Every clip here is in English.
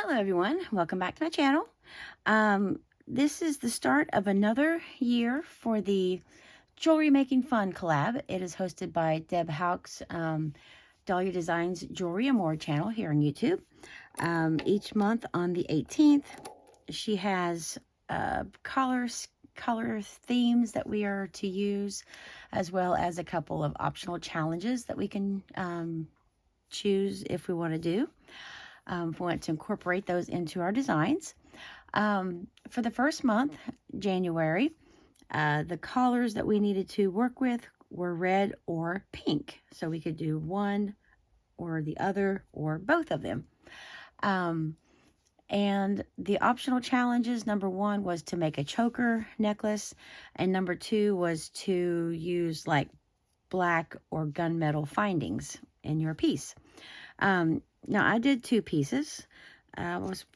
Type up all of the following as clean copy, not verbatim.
Hello everyone, welcome back to my channel. This is the start of another year for the Jewelry Making Fun collab. It is hosted by Deb Houck's Dahlia Designs Jewelry and More channel here on YouTube. Each month on the 18th, she has color themes that we are to use, as well as a couple of optional challenges that we can choose if we want to do. If we want to incorporate those into our designs. For the first month, January, the colors that we needed to work with were red or pink. So we could do one or the other or both of them. And the optional challenges, number one was to make a choker necklace, and number two was to use like black or gunmetal findings in your piece. Now, I did two pieces. I was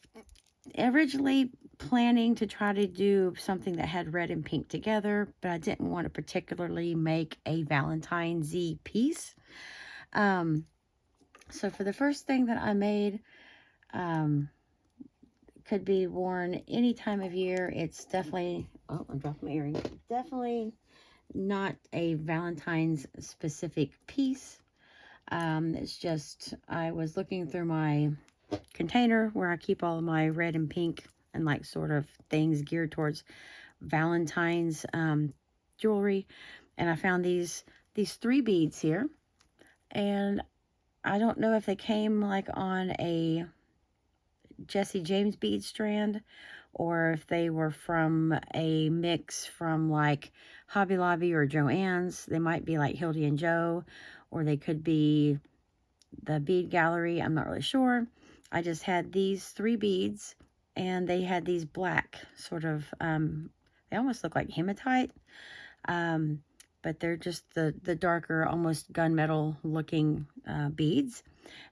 originally planning to try to do something that had red and pink together, but I didn't want to particularly make a Valentine's-y piece. So for the first thing that I made, could be worn any time of year. It's definitely, oh, I'm dropping my earring. Definitely not a Valentine's specific piece. It's just, I was looking through my container where I keep all of my red and pink and like sort of things geared towards Valentine's jewelry, and I found these three beads here, and I don't know if they came like on a Jesse James bead strand or if they were from a mix from like Hobby Lobby or Joann's. They might be like Hildy and Joe, or they could be the Bead Gallery. I'm not really sure. I just had these three beads, and they had these black sort of, they almost look like hematite, but they're just the darker, almost gunmetal looking beads.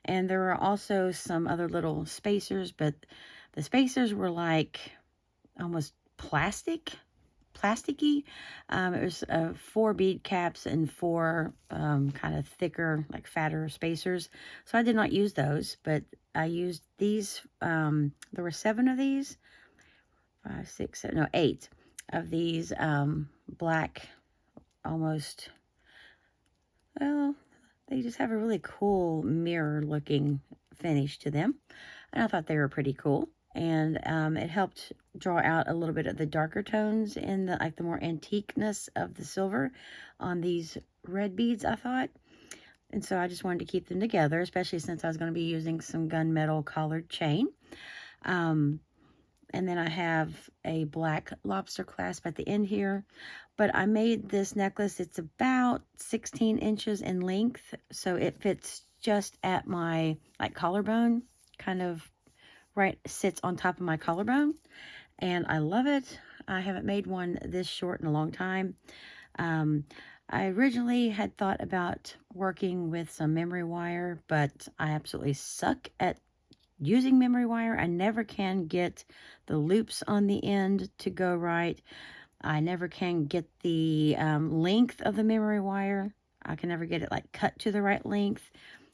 And there were also some other little spacers, but the spacers were like almost plasticky. It was 4 bead caps and 4 kind of thicker, like fatter spacers. So I did not use those, but I used these. There were 7 of these, 5, 6, 7, no, 8 of these black, almost, well, they just have a really cool mirror looking finish to them. And I thought they were pretty cool. And it helped draw out a little bit of the darker tones in the like the more antiqueness of the silver on these red beads, I thought. And so I just wanted to keep them together, especially since I was going to be using some gunmetal collared chain. And then I have a black lobster clasp at the end here. But I made this necklace. It's about 16 inches in length, so it fits just at my like collarbone, kind of right sits on top of my collarbone, and I love it. I haven't made one this short in a long time. I originally had thought about working with some memory wire, but I absolutely suck at using memory wire. I never can get the loops on the end to go right. I never can get the length of the memory wire. I can never get it like cut to the right length.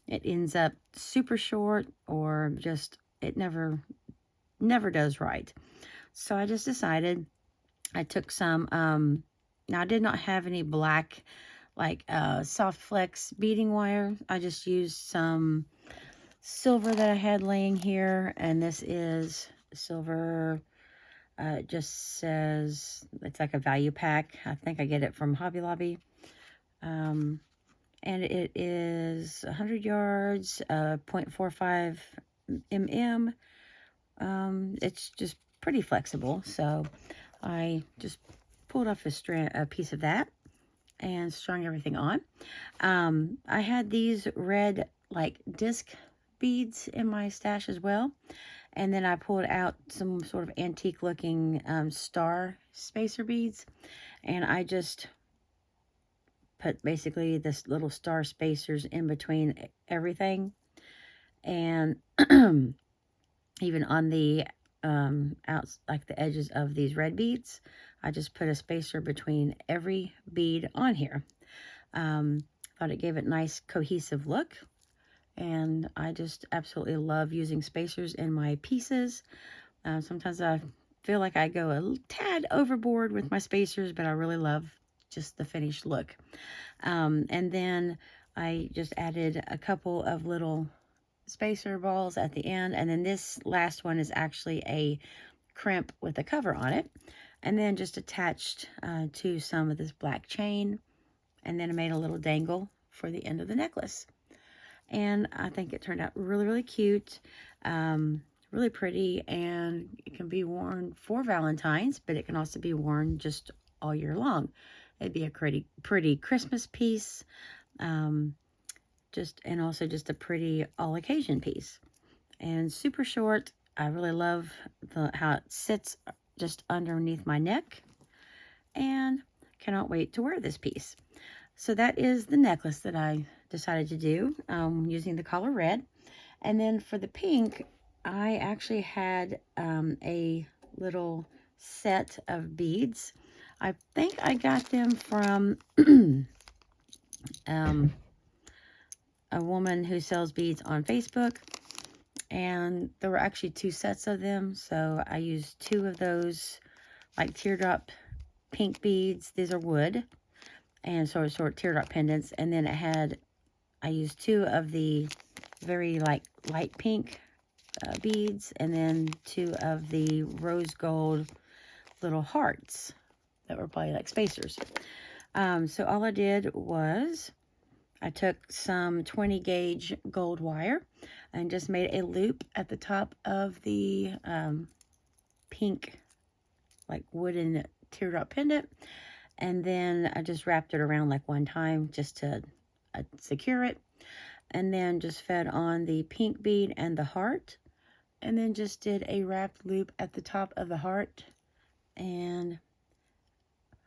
It ends up super short, or just it never does right. So I just decided, I took some now I did not have any black like soft flex beading wire. I just used some silver that I had laying here, and this is silver. It just says it's like a value pack. I think I get it from Hobby Lobby. And it is 100 yards, 0.45 mm. It's just pretty flexible, so I just pulled off a piece of that and strung everything on. I had these red like disc beads in my stash as well, and then I pulled out some sort of antique looking star spacer beads, and I just put basically this little star spacers in between everything, and even on the like the edges of these red beads, I just put a spacer between every bead on here. Thought it gave it a nice cohesive look, and I just absolutely love using spacers in my pieces. Sometimes I feel like I go a tad overboard with my spacers, but I really love just the finished look. And then I just added a couple of little spacer balls at the end, and then this last one is actually a crimp with a cover on it, and then just attached to some of this black chain, and then I made a little dangle for the end of the necklace. And I think it turned out really, really cute, really pretty, and it can be worn for Valentine's, but it can also be worn just all year long. It'd be a pretty Christmas piece, and also just a pretty all occasion piece. And super short. I really love how it sits just underneath my neck, and cannot wait to wear this piece. So that is the necklace that I decided to do using the color red. And then for the pink, I actually had a little set of beads. I think I got them from a woman who sells beads on Facebook, and there were actually 2 sets of them, so I used 2 of those like teardrop pink beads. These are wood, and sort of teardrop pendants. And then I used 2 of the very light pink beads, and then 2 of the rose gold little hearts that were probably like spacers. So all I did was I took some 20 gauge gold wire and just made a loop at the top of the pink like wooden teardrop pendant, and then I just wrapped it around like one time just to secure it, and then just fed on the pink bead and the heart, and then just did a wrapped loop at the top of the heart and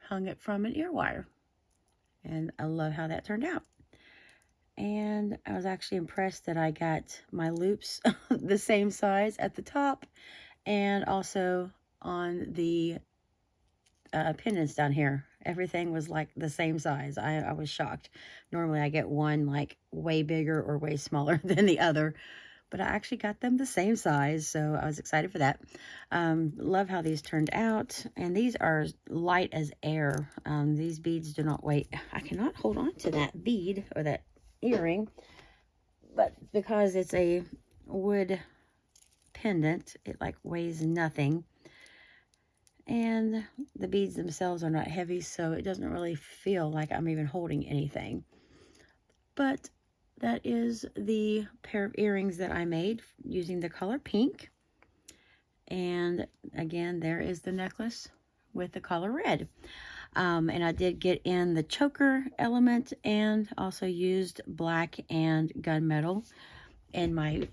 hung it from an ear wire. And I love how that turned out. And I was actually impressed that I got my loops the same size at the top, and also on the pendants down here. Everything was like the same size. I was shocked. Normally I get one like way bigger or way smaller than the other, but I actually got them the same size, so I was excited for that. Love how these turned out, and these are light as air. These beads do not weigh. I cannot hold on to that bead or that earring, but because it's a wood pendant, it like weighs nothing. And the beads themselves are not heavy, so it doesn't really feel like I'm even holding anything. But that is the pair of earrings that I made using the color pink. And again, there is the necklace with the color red. And I did get in the choker element and also used black and gunmetal in my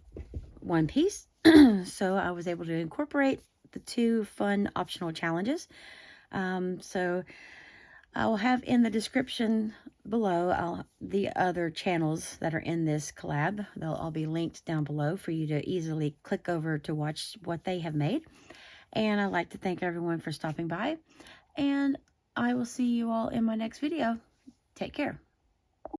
one piece. So I was able to incorporate the 2 fun optional challenges. So I'll have in the description below the other channels that are in this collab. They'll all be linked down below for you to easily click over to watch what they have made. And I'd like to thank everyone for stopping by, and I will see you all in my next video. Take care.